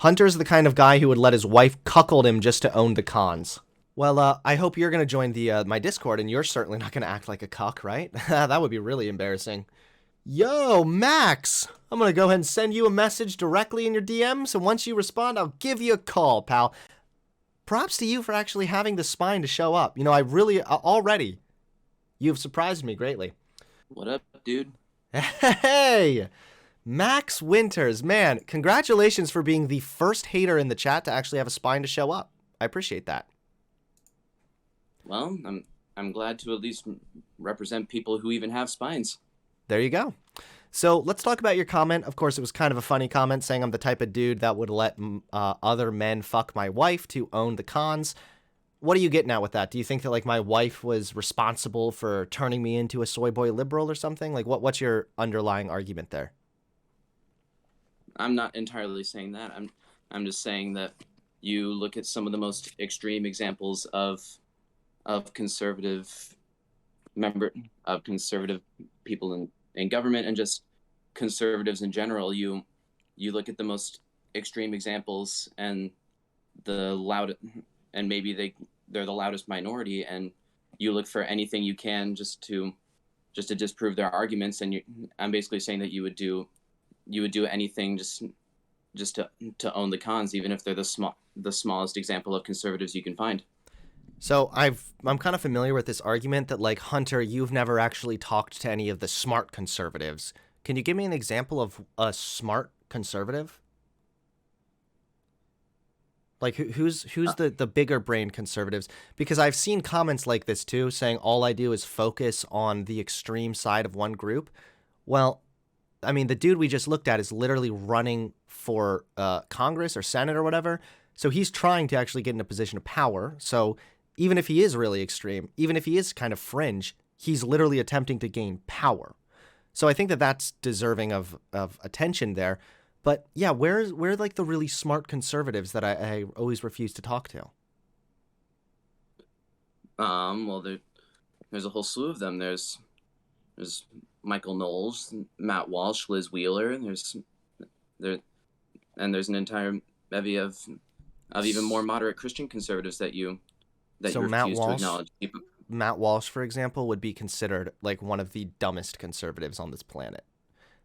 Hunter's the kind of guy who would let his wife cuckold him just to own the cons. Well, I hope you're going to join the my Discord, and you're certainly not going to act like a cuck, right? That would be really embarrassing. Yo, Max! I'm going to go ahead and send you a message directly in your DMs, and once you respond, I'll give you a call, pal. Props to you for actually having the spine to show up. You know, I really, already, you've surprised me greatly. What up, dude? Hey! Max Winters, man, congratulations for being the first hater in the chat to actually have a spine to show up. I appreciate that. Well, I'm glad to at least represent people who even have spines. There you go. So let's talk about your comment. Of course, it was kind of a funny comment saying I'm the type of dude that would let other men fuck my wife to own the cons. What are you getting at with that? Do you think that like my wife was responsible for turning me into a soy boy liberal or something? Like what's your underlying argument there? I'm not entirely saying that. I'm just saying that you look at some of the most extreme examples of conservative conservative people in government and just conservatives in general. You look at the most extreme examples and the loud, and maybe they're the loudest minority, and you look for anything you can just to disprove their arguments. And I'm basically saying that you would do anything just to own the cons, even if they're the smallest example of conservatives you can find. So I'm kind of familiar with this argument that like Hunter, you've never actually talked to any of the smart conservatives. Can you give me an example of a smart conservative? Like who's the bigger brain conservatives? Because I've seen comments like this too, saying all I do is focus on the extreme side of one group. Well, I mean, the dude we just looked at is literally running for Congress or Senate or whatever. So he's trying to actually get in a position of power. So even if he is really extreme, even if he is kind of fringe, he's literally attempting to gain power. So I think that that's deserving of attention there. But yeah, where like the really smart conservatives that I always refuse to talk to? Well, there's a whole slew of them. There's Michael Knowles, Matt Walsh, Liz Wheeler. There's an entire bevy of even more moderate Christian conservatives that you refuse to acknowledge. Matt Walsh, for example, would be considered like one of the dumbest conservatives on this planet.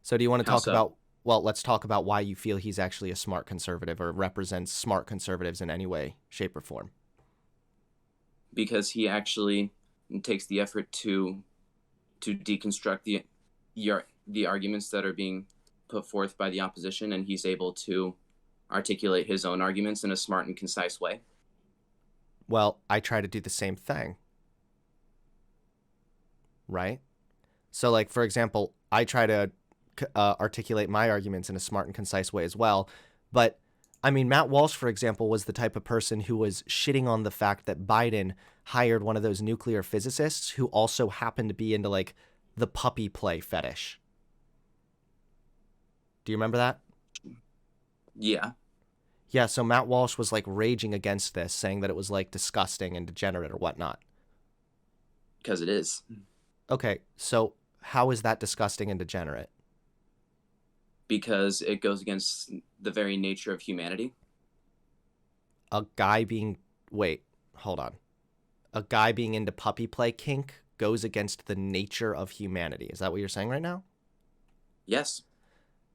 So do you want to talk about, well, let's talk about why you feel he's actually a smart conservative or represents smart conservatives in any way, shape, or form. Because he actually takes the effort to deconstruct the arguments that are being put forth by the opposition, and he's able to articulate his own arguments in a smart and concise way. Well, I try to do the same thing. Right? So, like, for example, I try to articulate my arguments in a smart and concise way as well. But, I mean, Matt Walsh, for example, was the type of person who was shitting on the fact that Biden hired one of those nuclear physicists who also happened to be into, like, the puppy play fetish. Do you remember that? Yeah. Yeah, so Matt Walsh was, like, raging against this, saying that it was, like, disgusting and degenerate or whatnot. Because it is. Okay, so how is that disgusting and degenerate? Because it goes against the very nature of humanity. A guy being... Wait, hold on. A guy being into puppy play kink goes against the nature of humanity. Is that what you're saying right now? Yes.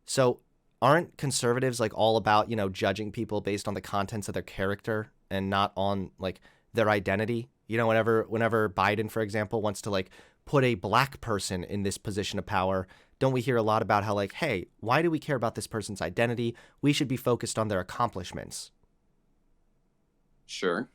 So aren't conservatives like all about, you know, judging people based on the contents of their character and not on like their identity? You know, whenever Biden, for example, wants to like put a black person in this position of power, don't we hear a lot about how like, hey, why do we care about this person's identity? We should be focused on their accomplishments. Sure.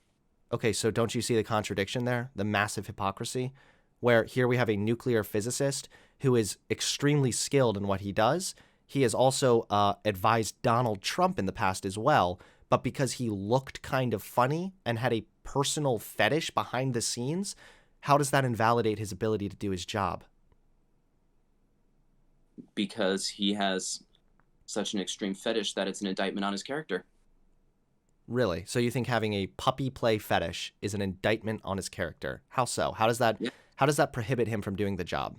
Okay, so don't you see the contradiction there? The massive hypocrisy? Where here we have a nuclear physicist who is extremely skilled in what he does. He has also advised Donald Trump in the past as well, but because he looked kind of funny and had a personal fetish behind the scenes, how does that invalidate his ability to do his job? Because he has such an extreme fetish that it's an indictment on his character. Really? So you think having a puppy play fetish is an indictment on his character? How so? How does that prohibit him from doing the job?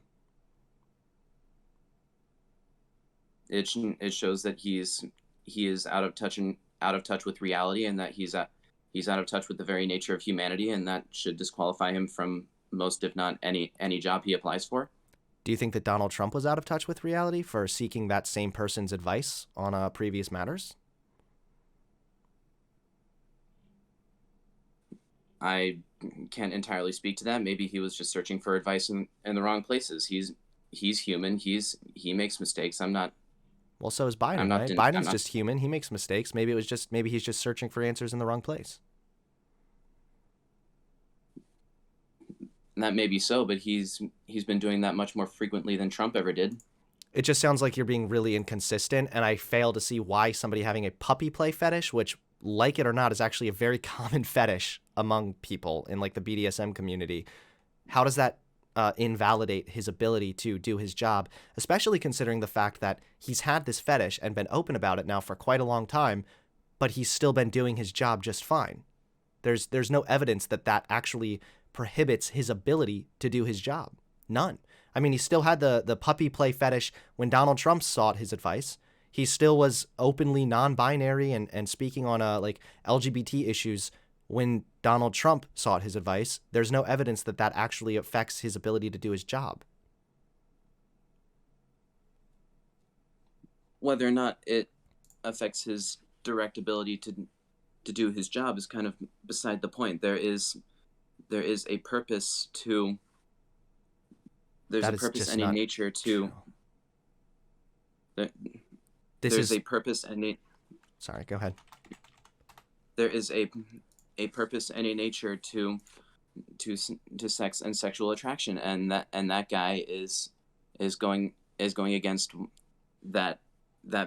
It shows that he is out of touch out of touch with reality, and that he's out of touch with the very nature of humanity, and that should disqualify him from most, if not any job he applies for. Do you think that Donald Trump was out of touch with reality for seeking that same person's advice on previous matters? I can't entirely speak to that. Maybe he was just searching for advice in the wrong places. He's human. He makes mistakes. Well, so is I'm Biden, not right? I'm Biden's not just human. He makes mistakes. Maybe he's just searching for answers in the wrong place. That may be so, but he's been doing that much more frequently than Trump ever did. It just sounds like you're being really inconsistent, and I fail to see why somebody having a puppy play fetish, which, like it or not, is actually a very common fetish among people in like the BDSM community. How does that invalidate his ability to do his job, especially considering the fact that he's had this fetish and been open about it now for quite a long time, but he's still been doing his job just fine. There's no evidence that that actually prohibits his ability to do his job. None. I mean, he still had the puppy play fetish when Donald Trump sought his advice. He still was openly non-binary and speaking on like LGBT issues when Donald Trump sought his advice. There's no evidence that that actually affects his ability to do his job. Whether or not it affects his direct ability to do his job is kind of beside the point. There is a purpose to there's That a is purpose just and a not nature true. to there, This there's is a purpose and sorry, go ahead. there is a purpose and a nature to sex and sexual attraction, and that guy is going against that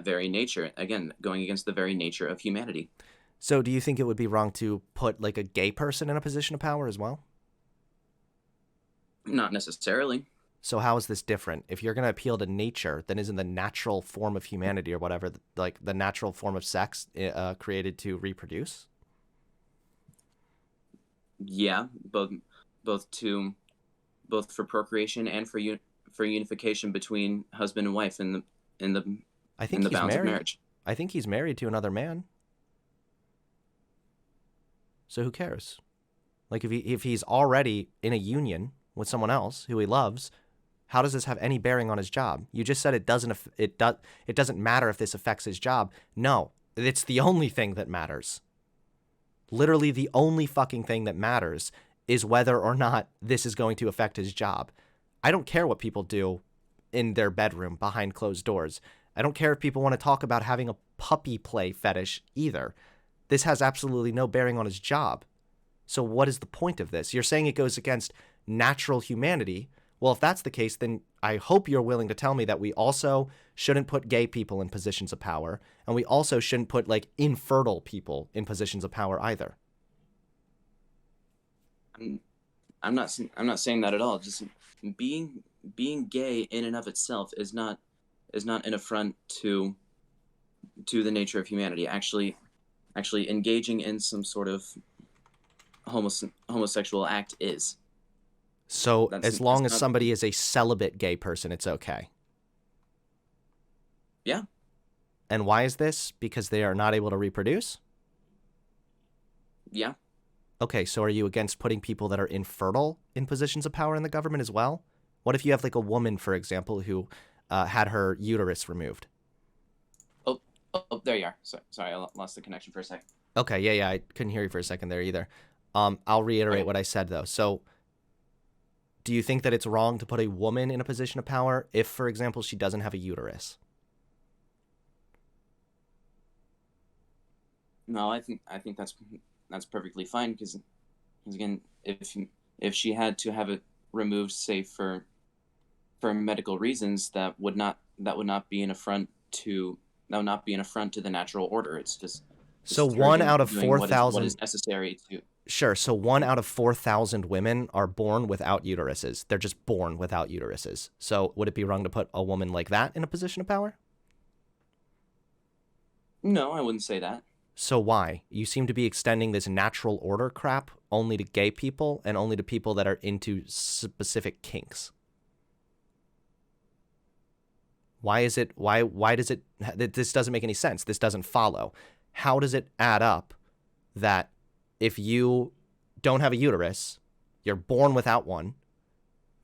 very nature, again going against the very nature of humanity. So do you think it would be wrong to put like a gay person in a position of power as well? Not necessarily. So how is this different? If you're going to appeal to nature, then isn't the natural form of humanity or whatever, like the natural form of sex created to reproduce? Yeah, both to both for procreation and for unification between husband and wife in the I in think the he's bounds of married. marriage. I think he's married to another man. So who cares? Like if he's already in a union with someone else who he loves, how does this have any bearing on his job? You just said it doesn't matter if this affects his job. No, it's the only thing that matters. Literally the only fucking thing that matters is whether or not this is going to affect his job. I don't care what people do in their bedroom behind closed doors. I don't care if people want to talk about having a puppy play fetish either. This has absolutely no bearing on his job. So what is the point of this? You're saying it goes against natural humanity. Well, if that's the case, then I hope you're willing to tell me that we also shouldn't put gay people in positions of power, and we also shouldn't put like infertile people in positions of power either. I'm, I'm not saying that at all. Just being gay in and of itself is not an affront to the nature of humanity. Actually engaging in some sort of homosexual act is. So as That's long as not. somebody is a celibate gay person, it's okay. Yeah. And why is this? Because they are not able to reproduce? Yeah. Okay, so are you against putting people that are infertile in positions of power in the government as well? What if you have like a woman, for example, who had her uterus removed? Oh, there you are. Sorry, I lost the connection for a second. Okay, yeah, I couldn't hear you for a second there either. I'll reiterate Okay. what I said though. So do you think that it's wrong to put a woman in a position of power if, for example, she doesn't have a uterus? No, I think that's perfectly fine because again, if she had to have it removed, say for medical reasons, that would not be an affront to the natural order. It's just So her one out of doing what 4,000, is necessary to. sure. So one out of 4,000 women are born without uteruses. They're just born without uteruses. So would it be wrong to put a woman like that in a position of power? No, I wouldn't say that. So why? You seem to be extending this natural order crap only to gay people and only to people that are into specific kinks. Why is it, why does it, this doesn't make any sense. This doesn't follow. how does it add up that if you don't have a uterus, you're born without one,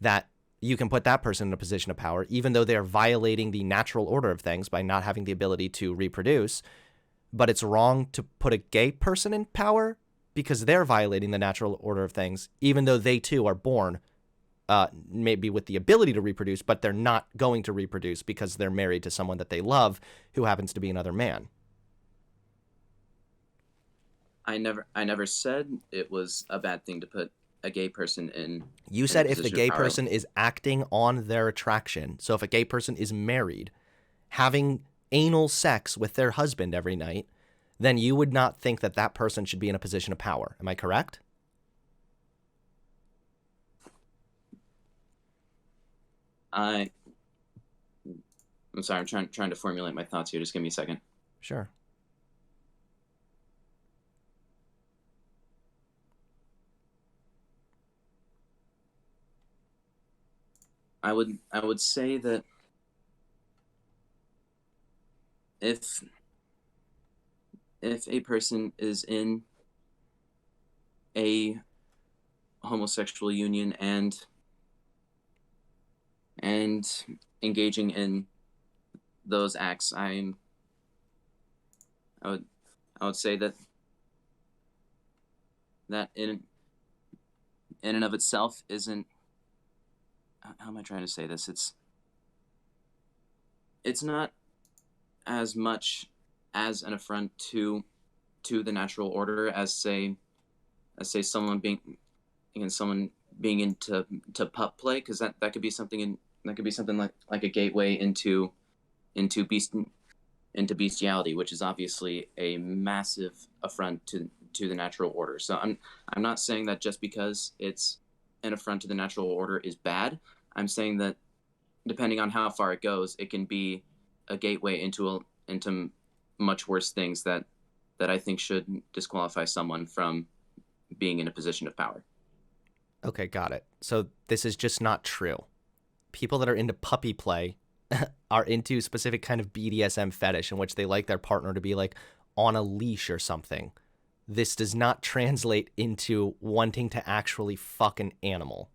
that you can put that person in a position of power, even though they're violating the natural order of things by not having the ability to reproduce, but it's wrong to put a gay person in power because they're violating the natural order of things, even though they too are born maybe with the ability to reproduce, but they're not going to reproduce because they're married to someone that they love who happens to be another man. I never said it was a bad thing to put a gay person You in a said if the position of gay power. person is acting on their attraction, so if a gay person is married, having anal sex with their husband every night, then you would not think that that person should be in a position of power. Am I correct? I I'm sorry, I'm trying to formulate my thoughts here. Just give me a second. Sure. I would say that if if a person is in a homosexual union and engaging in those acts, I would I would say that that in and of itself isn't, how am I trying to say this? It's not as much as an affront to the natural order as say someone being into pup play, because that could be something like a gateway into beast into bestiality, which is obviously a massive affront to the natural order. So I'm not saying that just because it's an affront to the natural order is bad. I'm saying that depending on how far it goes, it can be a gateway into much worse things that I think should disqualify someone from being in a position of power. Okay, got it. So this is just not true. People that are into puppy play are into specific kind of BDSM fetish in which they like their partner to be like on a leash or something. This does not translate into wanting to actually fuck an animal.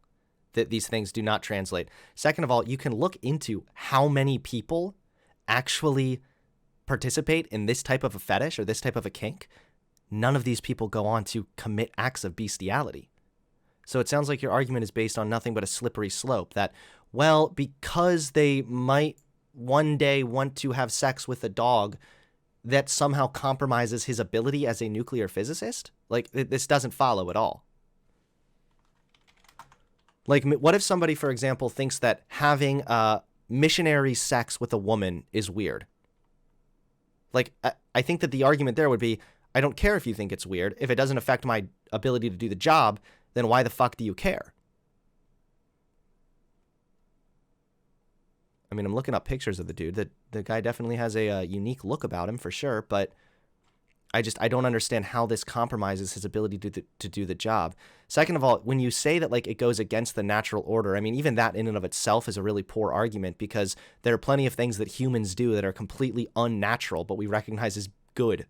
That these things do not translate. Second of all, you can look into how many people actually participate in this type of a fetish or this type of a kink. None of these people go on to commit acts of bestiality. So it sounds like your argument is based on nothing but a slippery slope that, well, because they might one day want to have sex with a dog, that somehow compromises his ability as a nuclear physicist? Like, this doesn't follow at all. Like, what if somebody, for example, thinks that having missionary sex with a woman is weird? Like, I think that the argument there would be, I don't care if you think it's weird. If it doesn't affect my ability to do the job, then why the fuck do you care? I mean, I'm looking up pictures of the dude. The guy definitely has a unique look about him for sure, but I don't understand how this compromises his ability to do the job. Second of all, when you say that like it goes against the natural order, I mean, even that in and of itself is a really poor argument because there are plenty of things that humans do that are completely unnatural, but we recognize as good.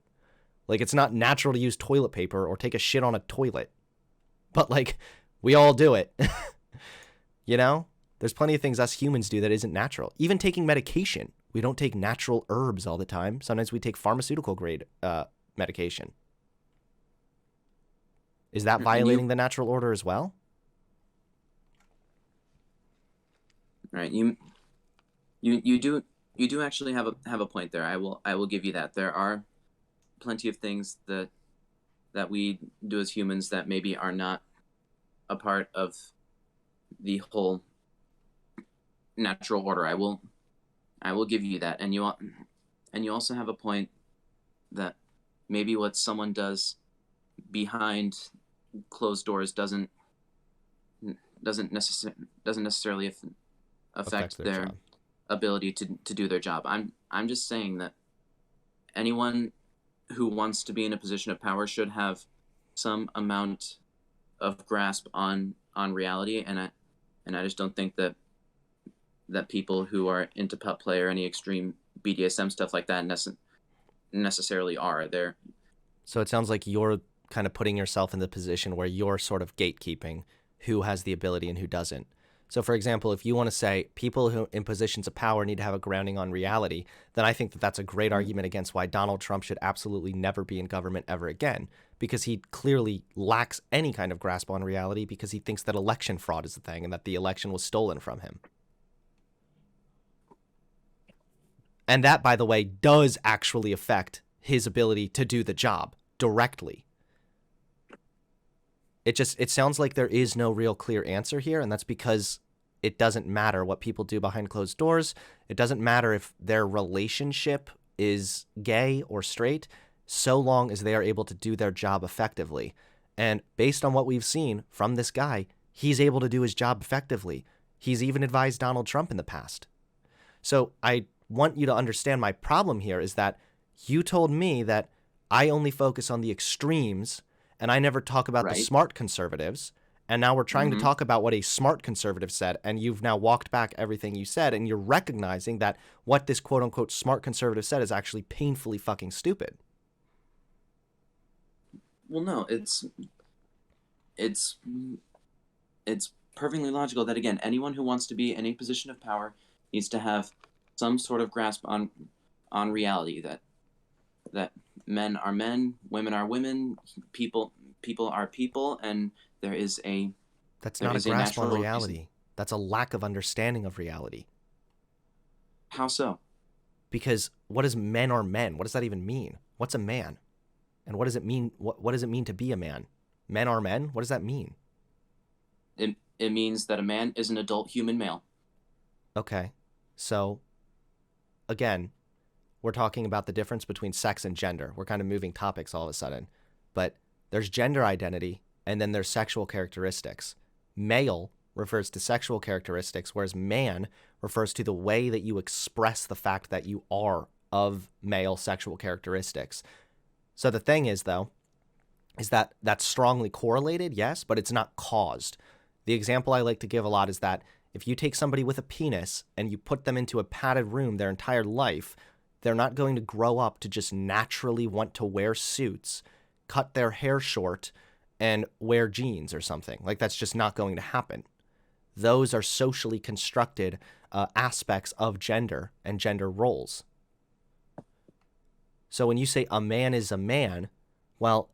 Like it's not natural to use toilet paper or take a shit on a toilet, but like we all do it. You know? There's plenty of things us humans do that isn't natural. Even taking medication. We don't take natural herbs all the time. Sometimes we take pharmaceutical grade medication. Is that violating the natural order as well? Right. You do actually have a point there. I will give you that. There are plenty of things that we do as humans that maybe are not a part of the whole natural order. I will give you that. And you also have a point that maybe what someone does behind closed doors doesn't necessarily affect their job. ability to do their job. I'm just saying that anyone who wants to be in a position of power should have some amount of grasp on reality, and I just don't think that people who are into pup play or any extreme BDSM stuff like that necessarily are. They're So it sounds like you're kind of putting yourself in the position where you're sort of gatekeeping who has the ability and who doesn't. So, for example, if you want to say people who in positions of power need to have a grounding on reality, then I think that that's a great argument against why Donald Trump should absolutely never be in government ever again, because he clearly lacks any kind of grasp on reality because he thinks that election fraud is the thing and that the election was stolen from him. And that, by the way, does actually affect his ability to do the job directly. It sounds like there is no real clear answer here, and that's because it doesn't matter what people do behind closed doors. It doesn't matter if their relationship is gay or straight, so long as they are able to do their job effectively. And based on what we've seen from this guy, he's able to do his job effectively. He's even advised Donald Trump in the past. So I want you to understand my problem here is that you told me that I only focus on the extremes and I never talk about the right. smart conservatives. And now we're trying to Mm-hmm. talk about what a smart conservative said, and you've now walked back everything you said, and you're recognizing that what this quote unquote smart conservative said is actually painfully fucking stupid. Well, no, it's it's perfectly logical that, again, anyone who wants to be in a position of power needs to have some sort of grasp on reality, that men are men, women are women, people are people, and there is a That's there not a is a grasp on natural reason. reality. That's a lack of understanding of reality. How so? Because what is men are men? What does that even mean? What's a man? And what does it mean? What does it mean to be a man? Men are men? What does that mean? It means that a man is an adult human male. Okay. So, again, we're talking about the difference between sex and gender. We're kind of moving topics all of a sudden. But there's gender identity and then there's sexual characteristics. Male refers to sexual characteristics, whereas man refers to the way that you express the fact that you are of male sexual characteristics. So the thing is, though, is that that's strongly correlated, yes, but it's not caused. The example I like to give a lot is that if you take somebody with a penis and you put them into a padded room their entire life, they're not going to grow up to just naturally want to wear suits, cut their hair short, and wear jeans or something. Like, that's just not going to happen. Those are socially constructed aspects of gender and gender roles. So when you say a man is a man, well,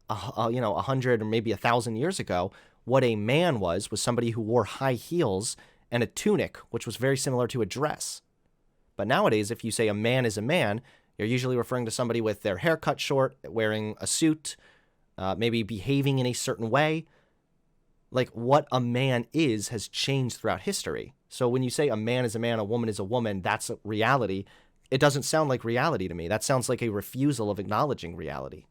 100 or maybe 1,000 years ago, what a man was somebody who wore high heels and a tunic, which was very similar to a dress. But nowadays, if you say a man is a man, you're usually referring to somebody with their hair cut short, wearing a suit, maybe behaving in a certain way. Like, what a man is has changed throughout history. So when you say a man is a man, a woman is a woman, that's reality. It doesn't sound like reality to me. That sounds like a refusal of acknowledging reality.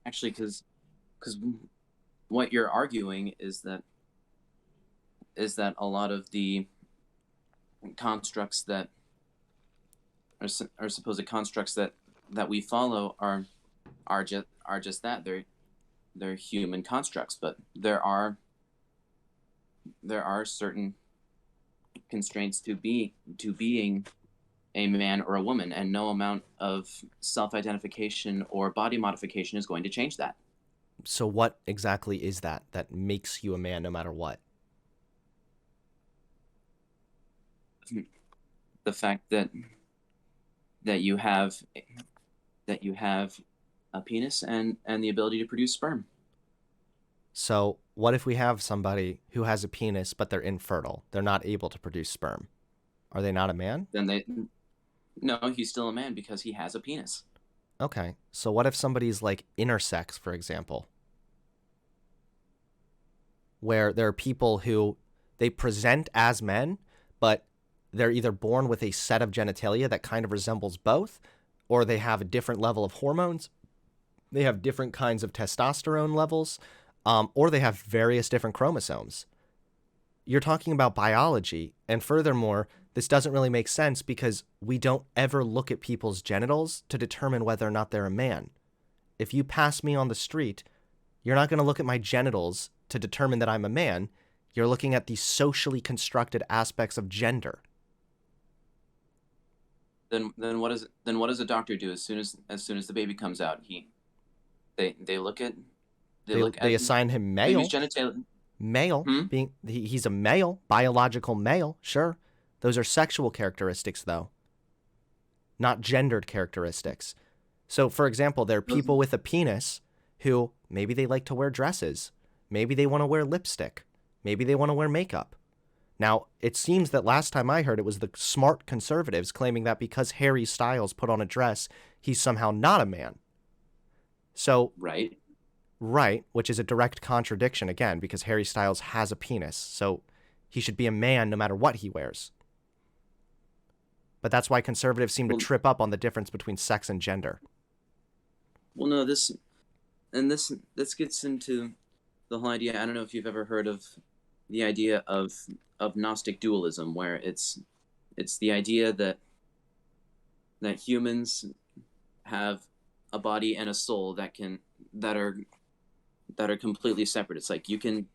Actually, because what you're arguing is that a lot of the constructs that are supposed constructs that we follow are just that they're human constructs, but there are certain constraints to being a man or a woman, and no amount of self-identification or body modification is going to change that. So what exactly is that makes you a man no matter what? The fact that you have a penis and the ability to produce sperm. So what if we have somebody who has a penis but they're infertile? They're not able to produce sperm. Are they not a man? Then no, he's still a man because he has a penis. Okay. So what if somebody's like intersex, for example? Where there are people who they present as men, but they're either born with a set of genitalia that kind of resembles both, or they have a different level of hormones. They have different kinds of testosterone levels, or they have various different chromosomes. You're talking about biology, and furthermore, this doesn't really make sense because we don't ever look at people's genitals to determine whether or not they're a man. If you pass me on the street, you're not going to look at my genitals to determine that I'm a man. You're looking at the socially constructed aspects of gender. then what does a doctor do as soon as the baby comes out? They look at they They look they at assign him the baby's male, genitalia. male Hmm? being he's a male, biological male. Sure, those are sexual characteristics though, not gendered characteristics. So, for example, there are Those- people with a penis who maybe they like to wear dresses, maybe they want to wear lipstick, maybe they want to wear makeup. Now, it seems that last time I heard it was the smart conservatives claiming that because Harry Styles put on a dress, he's somehow not a man. So, Right. right, which is a direct contradiction again, because Harry Styles has a penis. So, he should be a man no matter what he wears. But that's why conservatives seem to Well, trip up on the difference between sex and gender. well, no, this gets into the whole idea. I don't know if you've ever heard of the idea of Gnostic dualism, where it's the idea that humans have a body and a soul that are that are completely separate. It's like you can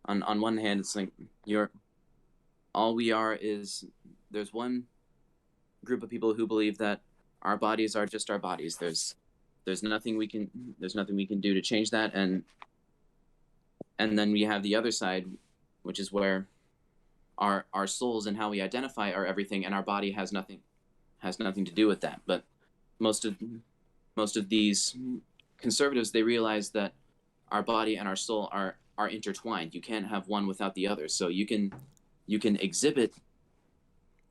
on one hand, it's like you're all we are is there's one group of people who believe that our bodies are just our bodies. There's nothing we can there's nothing we can do to change that, and then we have the other side, which is where our souls and how we identify are everything, and our body has nothing to do with that. But most of most of these conservatives, they realize that our body and our soul are intertwined. You can't have one without the other. So you can exhibit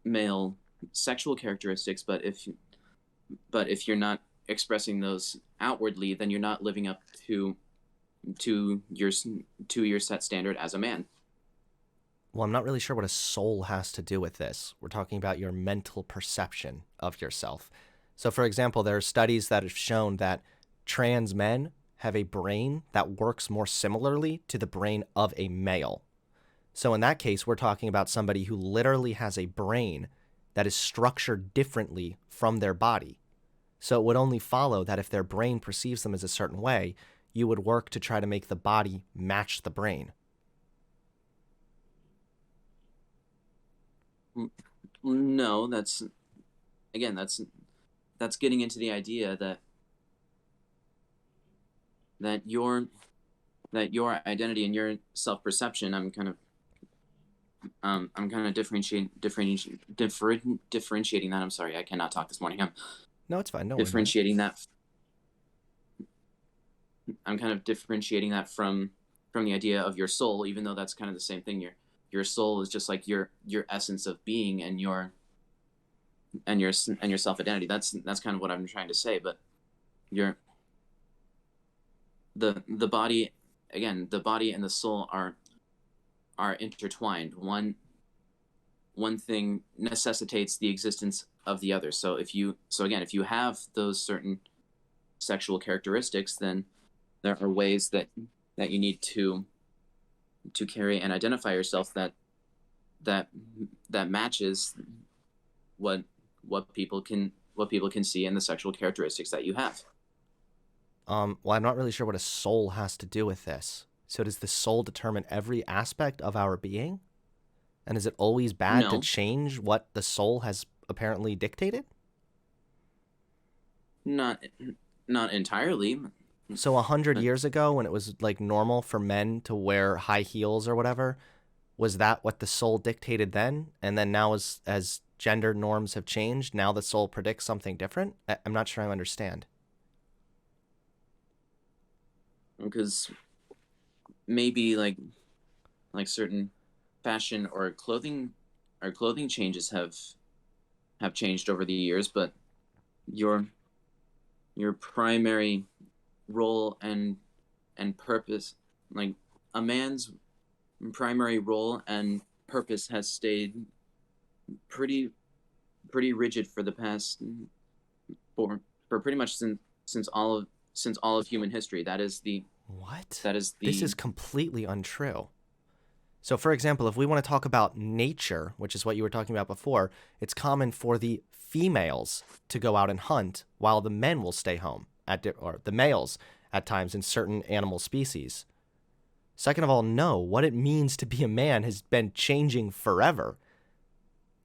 male sexual characteristics, but if you're not expressing those outwardly, then you're not living up to your to your set standard as a man. Well, I'm not really sure what a soul has to do with this. We're talking about your mental perception of yourself. So, for example, there are studies that have shown that trans men have a brain that works more similarly to the brain of a male. So, in that case, we're talking about somebody who literally has a brain that is structured differently from their body. So, it would only follow that if their brain perceives them as a certain way, you would work to try to make the body match the brain. No, again that's getting into the idea that your identity and your self perception. I'm kind of differentiating that. I'm sorry, I cannot talk this morning. I'm No, it's fine. Don't worry about it. differentiating that. I'm kind of differentiating that from the idea of your soul, even though that's kind of the same thing. Your soul is just like your essence of being and your self identity. That's kind of what I'm trying to say. But your the body, again, the body and the soul are intertwined. One thing necessitates the existence of the other. So again, if you have those certain sexual characteristics, then there are ways that you need to carry and identify yourself that that matches what what people can see in the sexual characteristics that you have. Well, I'm not really sure what a soul has to do with this. So does the soul determine every aspect of our being? And is it always bad to No, change what the soul has apparently dictated? not not entirely. So 100 years But ago, when it was like normal for men to wear high heels or whatever, was that what the soul dictated then? And then now, as gender norms have changed, now the soul predicts something different? I'm not sure I understand. because maybe like certain fashion or clothing changes have changed over the years, but your your primary role and purpose, like a man's primary role and purpose, has stayed pretty pretty rigid for the past for pretty much since all of human history. What? That is This the is completely untrue. So, for example, if we want to talk about nature, which is what you were talking about before, it's common for the females to go out and hunt while the men will stay home, or the males at times in certain animal species. Second of all, no, what it means to be a man has been changing forever.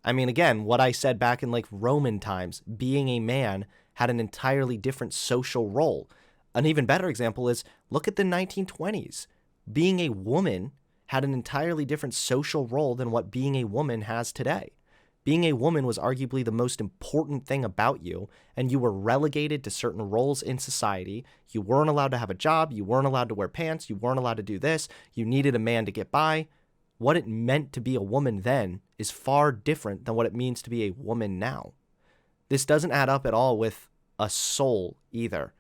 I mean, again, what I said back in like Roman times, being a man had an entirely different social role. An even better example is look at the 1920s. Being a woman had an entirely different social role than what being a woman has today. Being a woman was arguably the most important thing about you, and you were relegated to certain roles in society. You weren't allowed to have a job, you weren't allowed to wear pants, you weren't allowed to do this, you needed a man to get by. What it meant to be a woman then is far different than what it means to be a woman now. This doesn't add up at all with a soul either,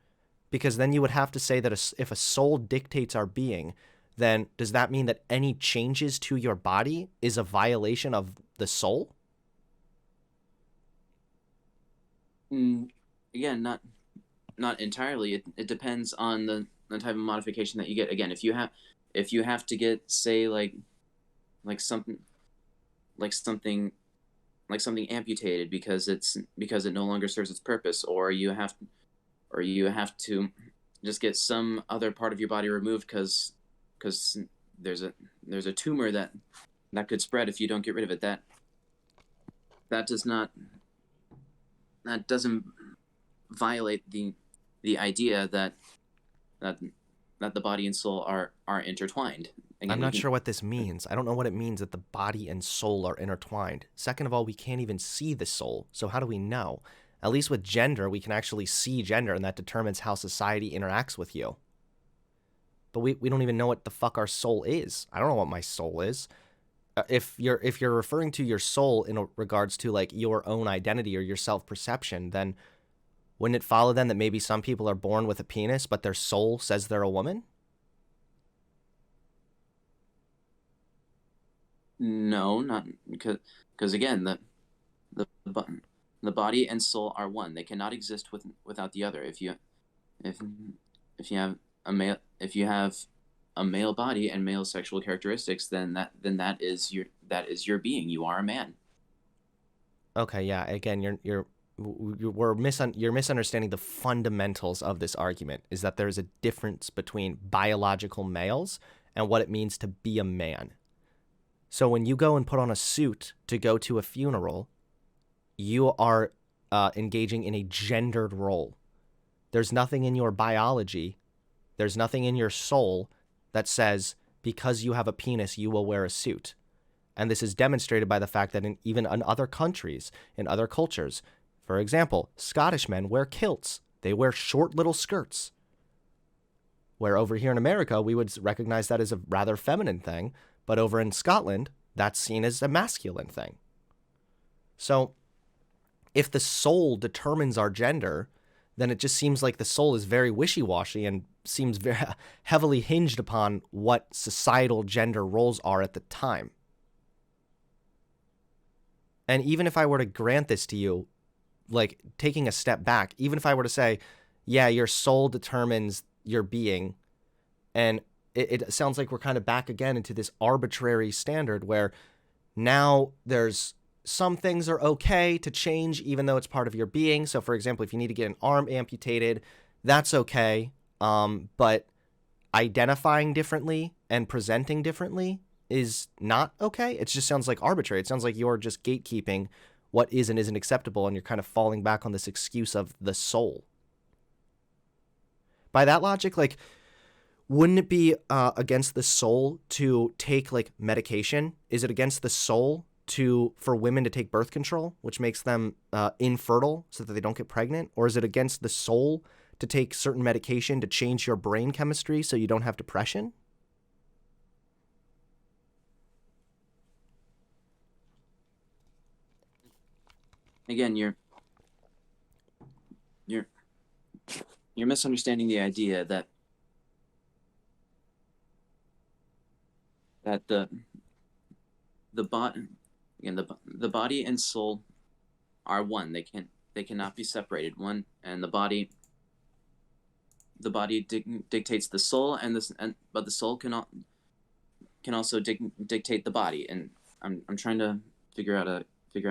because then you would have to say that if a soul dictates our being, then does that mean that any changes to your body is a violation of the soul? Again, not entirely. It depends on the type of modification that you get. Again, if you have to get, say, like something like something like something amputated because it no longer serves its purpose, or you have to just get some other part of your body removed because there's a tumor that could spread if you don't get rid of it. That does not that doesn't violate the idea that that the body and soul are intertwined. I'm Again, not sure what this means. I don't know what it means that the body and soul are intertwined. Second of all, we can't even see the soul, so how do we know? At least with gender, we can actually see gender, and that determines how society interacts with you. But we don't even know what the fuck our soul is. I don't know what my soul is. If you're referring to your soul in regards to like your own identity or your self-perception, then wouldn't it follow then that maybe some people are born with a penis, but their soul says they're a woman? no, not because again, the the body and soul are one. They cannot exist without the other. If if you have if you have a male body and male sexual characteristics, then that is your being. You are a man. Okay, yeah. Again, you're misunderstanding the fundamentals of this argument. Is that there is a difference between biological males and what it means to be a man. So when you go and put on a suit to go to a funeral, you are engaging in a gendered role. There's nothing in your biology, there's nothing in your soul that says because you have a penis, you will wear a suit. And this is demonstrated by the fact that even in other countries, in other cultures, for example, Scottish men wear kilts. They wear short little skirts. Where over here in America, we would recognize that as a rather feminine thing, but over in Scotland, that's seen as a masculine thing. So if the soul determines our gender, then it just seems like the soul is very wishy-washy and seems very heavily hinged upon what societal gender roles are at the time. And even if I were to grant this to you, like taking a step back, even if I were to say, yeah, your soul determines your being, and it sounds like we're kind of back again into this arbitrary standard where now there's some things are okay to change even though it's part of your being. So for example, if you need to get an arm amputated, that's okay. But identifying differently and presenting differently is not okay. It just sounds like arbitrary. It sounds like you're just gatekeeping what is and isn't acceptable, and you're kind of falling back on this excuse of the soul. By that logic, like, wouldn't it be against the soul to take like medication? Is it against the soul for women to take birth control, which makes them infertile so that they don't get pregnant? Or is it against the soul to take certain medication to change your brain chemistry so you don't have depression? Again, you're you're misunderstanding the idea that the body again the body and soul are one. They cannot be separated. One and the body dictates the soul, but the soul can also dictate the body. And I'm trying to figure out a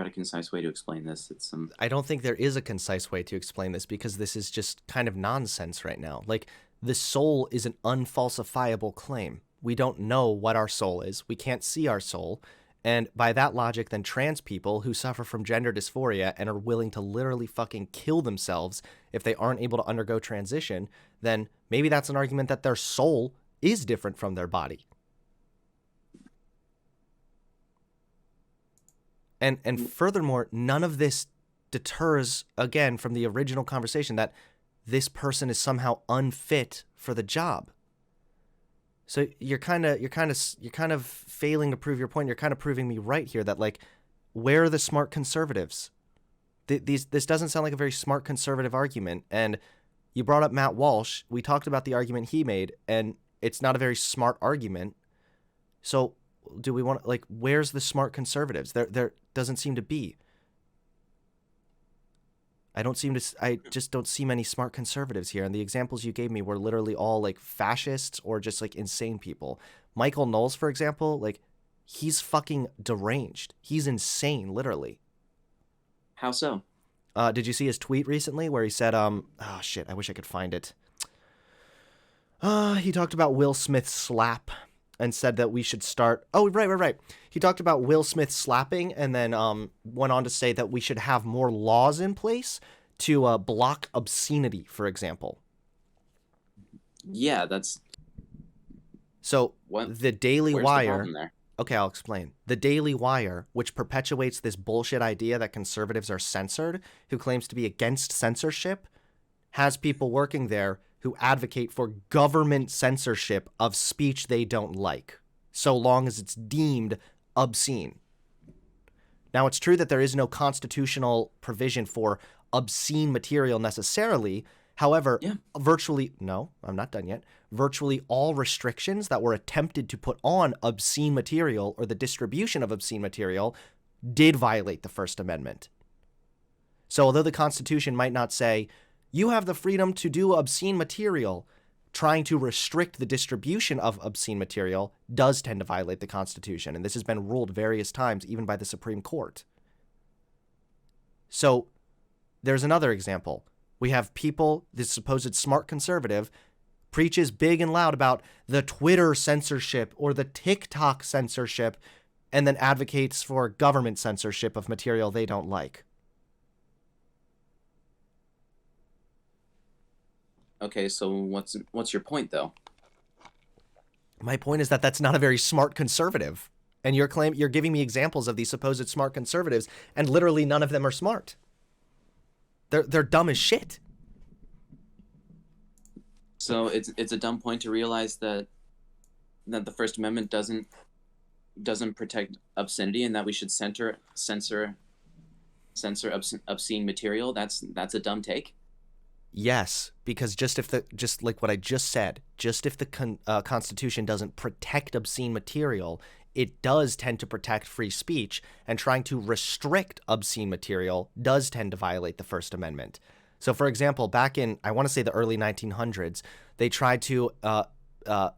concise way to explain this. I don't think there is a concise way to explain this because this is just kind of nonsense right now. Like, the soul is an unfalsifiable claim. We don't know what our soul is. We can't see our soul. And by that logic, then trans people who suffer from gender dysphoria and are willing to literally fucking kill themselves if they aren't able to undergo transition, then maybe that's an argument that their soul is different from their body. And furthermore, none of this deters, again, from the original conversation that this person is somehow unfit for the job. So you're kind of failing to prove your point. You're kind of proving me right here that, like, where are the smart conservatives? This doesn't sound like a very smart conservative argument. And you brought up Matt Walsh. We talked about the argument he made, and it's not a very smart argument. So do we want, like, where's the smart conservatives? There doesn't seem to be. I just don't see many smart conservatives here. And the examples you gave me were literally all like fascists or just like insane people. Michael Knowles, for example, like, he's fucking deranged. He's insane, literally. How so? Did you see his tweet recently where he said, oh shit, I wish I could find it. He talked about Will Smith's slap and said that we should start. Oh, right. He talked about Will Smith slapping and then went on to say that we should have more laws in place to block obscenity, for example. Yeah, that's. So What? the Daily Where's the Wire. problem there? Okay, I'll explain. The Daily Wire, which perpetuates this bullshit idea that conservatives are censored, who claims to be against censorship, has people working there who advocate for government censorship of speech they don't like, so long as it's deemed obscene. Now, it's true that there is no constitutional provision for obscene material necessarily. However, Yeah. no, I'm not done yet. Virtually all restrictions that were attempted to put on obscene material or the distribution of obscene material did violate the First Amendment. So although the Constitution might not say, you have the freedom to do obscene material, trying to restrict the distribution of obscene material does tend to violate the Constitution. And this has been ruled various times, even by the Supreme Court. So there's another example. We have people, this supposed smart conservative, preaches big and loud about the Twitter censorship or the TikTok censorship, and then advocates for government censorship of material they don't like. Okay, so what's your point though? My point is that that's not a very smart conservative. And you're giving me examples of these supposed smart conservatives, and literally none of them are smart. They're dumb as shit. So it's a dumb point to realize that the First Amendment doesn't protect obscenity, and that we should censor obscene material. That's a dumb take. Yes, because just like what I just said, just if the Constitution doesn't protect obscene material, it does tend to protect free speech, and trying to restrict obscene material does tend to violate the First Amendment. So, for example, back in, I want to say the early 1900s, they tried to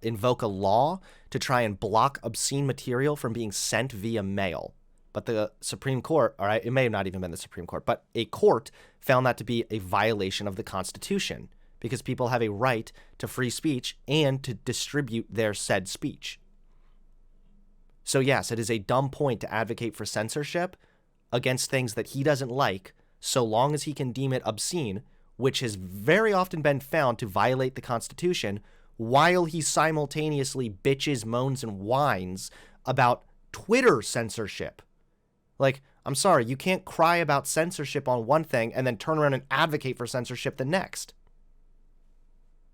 invoke a law to try and block obscene material from being sent via mail. But the Supreme Court, all right, it may have not even been the Supreme Court, but a court found that to be a violation of the Constitution because people have a right to free speech and to distribute their said speech. So yes, it is a dumb point to advocate for censorship against things that he doesn't like, so long as he can deem it obscene, which has very often been found to violate the Constitution, while he simultaneously bitches, moans, and whines about Twitter censorship. Like, I'm sorry, you can't cry about censorship on one thing and then turn around and advocate for censorship the next.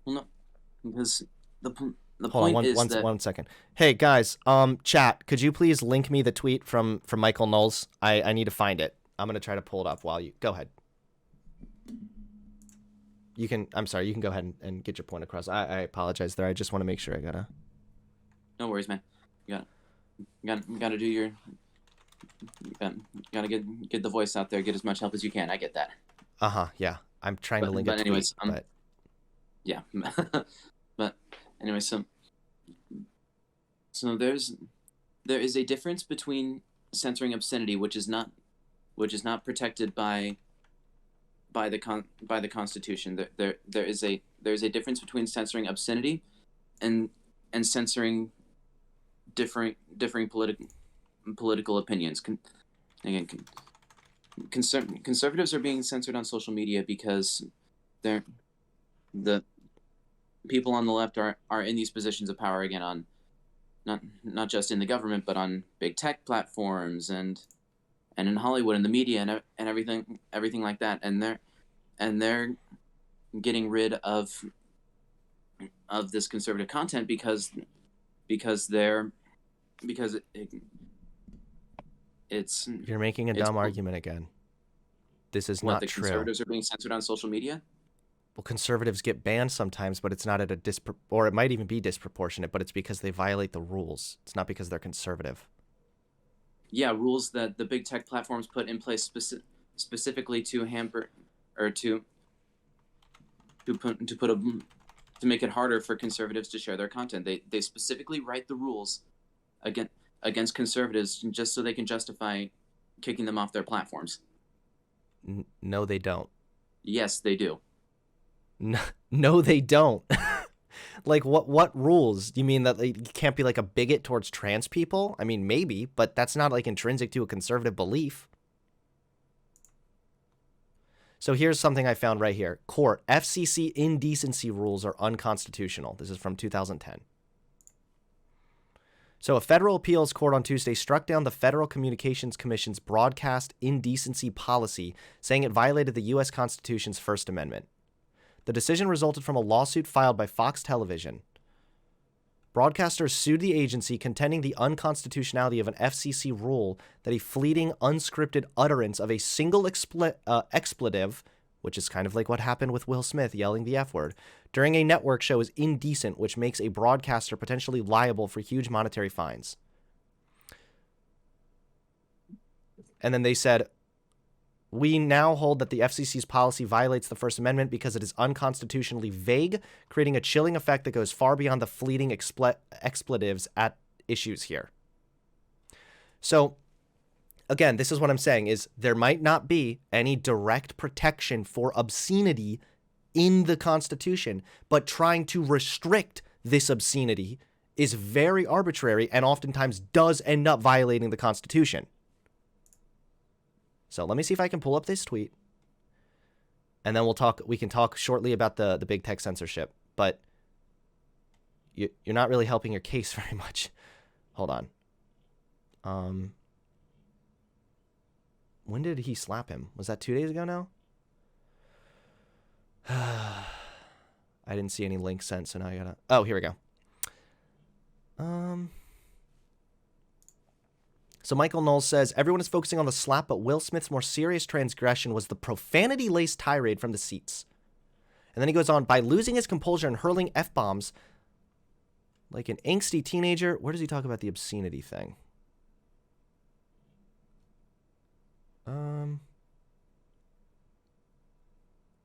Well, no, because the Hold point on, is that one second. Hey guys, chat, could you please link me the tweet from Michael Knowles? I need to find it. I'm gonna try to pull it up while you go ahead. I'm sorry, you can go ahead and get your point across. I apologize there. I just want to make sure I gotta. No worries, man. You gotta do your. Gotta get the voice out there. Get as much help as you can. I get that. Yeah. I'm trying to link but a anyways, tweet, but yeah. But anyway, so there is a difference between censoring obscenity, which is not protected by the Constitution. There is a difference between censoring obscenity and censoring differing political opinions. Again, conservatives are being censored on social media because they're the people on the left are in these positions of power again, on not just in the government but on big tech platforms and in Hollywood and the media and everything like that, and they're getting rid of this conservative content because they're because it's You're making a it's dumb argument again. This is what not the true. conservatives are being censored on social media. Well, conservatives get banned sometimes, but it's not at a or it might even be disproportionate, but it's because they violate the rules. It's not because they're conservative. Yeah, rules that the big tech platforms put in place specifically to hamper or to make it harder for conservatives to share their content. They specifically write the rules against conservatives just so they can justify kicking them off their platforms. No, they don't. Yes, they do. No, they don't. Like, what rules? Do you mean that you can't be like a bigot towards trans people? I mean, maybe, but that's not like intrinsic to a conservative belief. So here's something I found right here. Court, FCC indecency rules are unconstitutional. This is from 2010. So a federal appeals court on Tuesday struck down the Federal Communications Commission's broadcast indecency policy, saying it violated the U.S. Constitution's First Amendment. The decision resulted from a lawsuit filed by Fox Television. Broadcasters sued the agency, contending the unconstitutionality of an FCC rule that a fleeting, unscripted utterance of a single expletive, which is kind of like what happened with Will Smith yelling the F word, during a network show is indecent, which makes a broadcaster potentially liable for huge monetary fines. And then they said, we now hold that the FCC's policy violates the First Amendment because it is unconstitutionally vague, creating a chilling effect that goes far beyond the fleeting expletives at issues here. So, again, this is what I'm saying, is there might not be any direct protection for obscenity in the Constitution, but trying to restrict this obscenity is very arbitrary and oftentimes does end up violating the Constitution. So let me see if I can pull up this tweet, and then we can talk shortly about the big tech censorship, but you're not really helping your case very much. Hold on. When did he slap him? Was that 2 days ago now? I didn't see any links sent, so now I gotta... Oh, here we go. So Michael Knowles says, everyone is focusing on the slap, but Will Smith's more serious transgression was the profanity-laced tirade from the seats. And then he goes on, by losing his composure and hurling F-bombs like an angsty teenager. Where does he talk about the obscenity thing?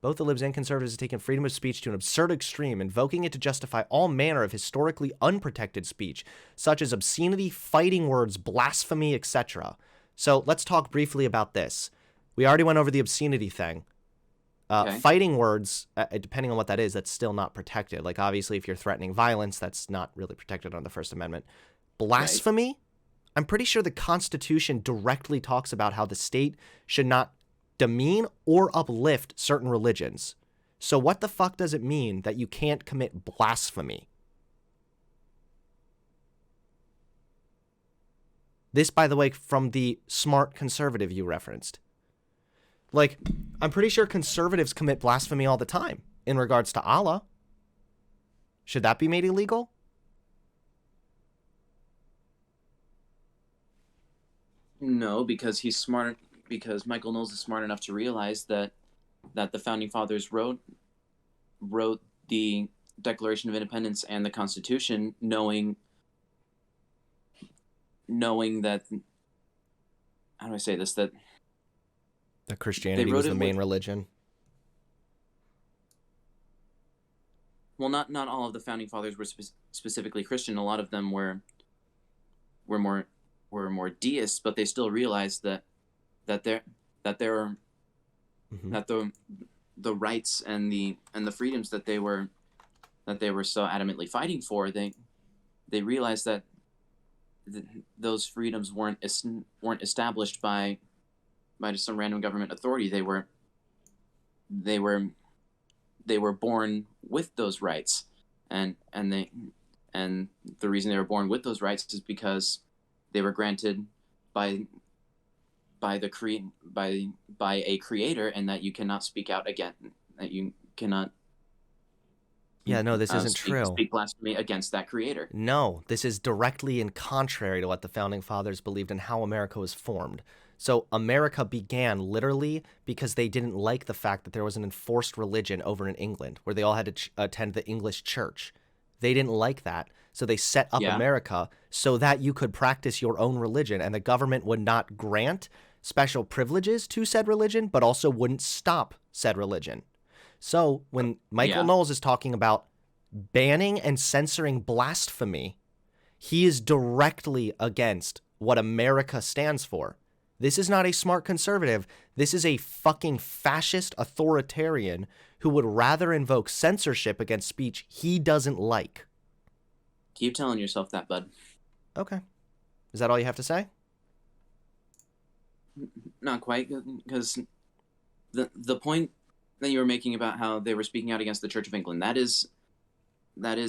Both the libs and conservatives have taken freedom of speech to an absurd extreme, invoking it to justify all manner of historically unprotected speech, such as obscenity, fighting words, blasphemy, etc. So let's talk briefly about this. We already went over the obscenity thing. Okay. Fighting words, depending on what that is, that's still not protected. Like, obviously, if you're threatening violence, that's not really protected under the First Amendment. Blasphemy, right. I'm pretty sure the Constitution directly talks about how the state should not demean or uplift certain religions. So what the fuck does it mean that you can't commit blasphemy? This, by the way, from the smart conservative you referenced. Like, I'm pretty sure conservatives commit blasphemy all the time in regards to Allah. Should that be made illegal? No, because he's smart. Because Michael Knowles is smart enough to realize that the founding fathers wrote the Declaration of Independence and the Constitution knowing that, how do I say this, that Christianity was the main religion. Well, not all of the founding fathers were specifically Christian. A lot of them were more deists, but they still realized that the rights and the freedoms that they were so adamantly fighting for, they realized that those freedoms weren't established by just some random government authority. They were they were born with those rights, and the reason they were born with those rights is because they were granted by a creator, and that you cannot speak out again, that you cannot Yeah, no, this isn't true. speak blasphemy against that creator. No, this is directly in contrary to what the founding fathers believed and how America was formed. So America began literally because they didn't like the fact that there was an enforced religion over in England where they all had to attend the English church. They didn't like that. So they set up America so that you could practice your own religion, and the government would not grant special privileges to said religion, but also wouldn't stop said religion. So when Michael Knowles is talking about banning and censoring blasphemy, he is directly against what America stands for. This is not a smart conservative. This is a fucking fascist authoritarian who would rather invoke censorship against speech he doesn't like. Keep telling yourself that, bud. Okay. Is that all you have to say? Not quite, because the point that you were making about how they were speaking out against the Church of England, that is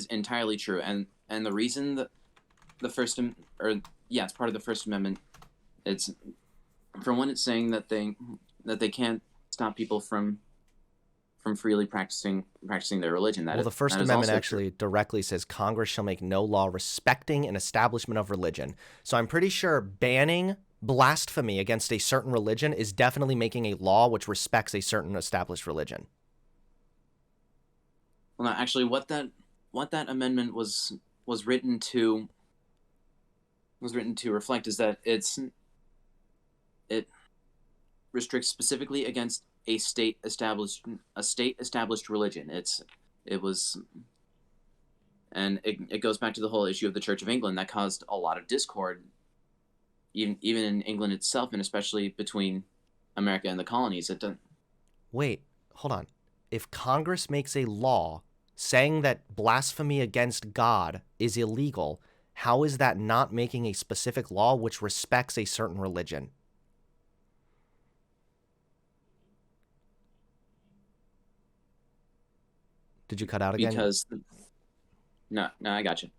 entirely true, and the reason that it's part of the First Amendment. It's, for one, it's saying that they can't stop people from freely practicing their religion. Well, the First Amendment actually directly says Congress shall make no law respecting an establishment of religion. So I'm pretty sure banning blasphemy against a certain religion is definitely making a law which respects a certain established religion. Well, no, actually, what that amendment was written to reflect is that it restricts specifically against a state established religion. It goes back to the whole issue of the Church of England that caused a lot of discord, even in England itself, and especially between America and the colonies. Wait, hold on. If Congress makes a law saying that blasphemy against God is illegal, how is that not making a specific law which respects a certain religion? Did you cut out again? Because no, I got you.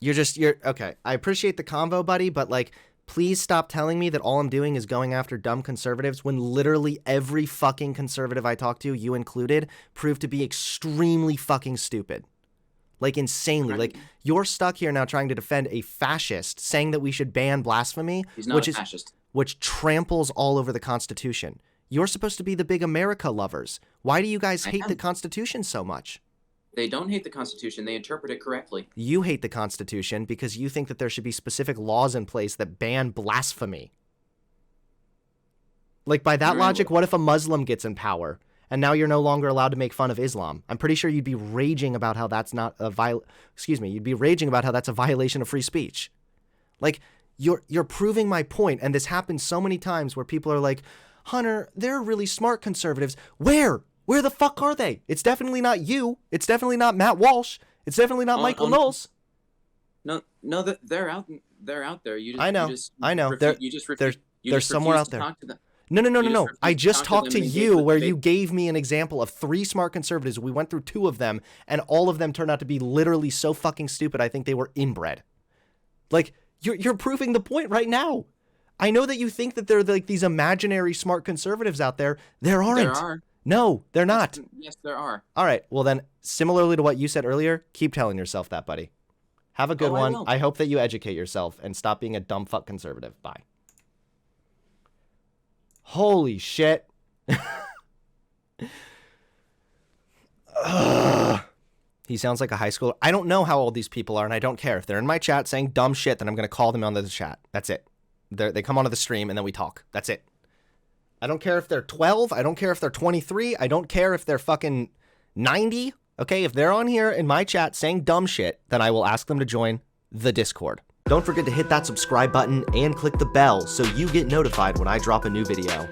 You're okay. I appreciate the convo, buddy, but like, please stop telling me that all I'm doing is going after dumb conservatives when literally every fucking conservative I talk to, you included, proved to be extremely fucking stupid. Like, insanely. Like, you're stuck here now trying to defend a fascist saying that we should ban blasphemy, He's not a fascist. Which tramples all over the Constitution. You're supposed to be the big America lovers. Why do you guys hate the Constitution so much? They don't hate the Constitution. They interpret it correctly. You hate the Constitution because you think that there should be specific laws in place that ban blasphemy. Like, by that logic, what if a Muslim gets in power and now you're no longer allowed to make fun of Islam? I'm pretty sure you'd be raging about how that's not a you'd be raging about how that's a violation of free speech. Like, you're proving my point, and this happens so many times where people are like, Hunter, they're really smart conservatives. Where? Where the fuck are they? It's definitely not you. It's definitely not Matt Walsh. It's definitely not Michael Knowles. No, they're out there. I know. They're somewhere out there. No. I just talked to you where you gave me an example of 3 smart conservatives. We went through 2 of them, and all of them turned out to be literally so fucking stupid I think they were inbred. Like, you're proving the point right now. I know that you think that they're like these imaginary smart conservatives out there. There aren't. There are. No, they're not. Yes, there are. All right. Well, then, similarly to what you said earlier, keep telling yourself that, buddy. Have a good one. I hope that you educate yourself and stop being a dumb fuck conservative. Bye. Holy shit. He sounds like a high schooler. I don't know how old these people are, and I don't care. If they're in my chat saying dumb shit, then I'm going to call them onto the chat. That's it. They come onto the stream, and then we talk. That's it. I don't care if they're 12. I don't care if they're 23. I don't care if they're fucking 90. Okay, if they're on here in my chat saying dumb shit, then I will ask them to join the Discord. Don't forget to hit that subscribe button and click the bell so you get notified when I drop a new video.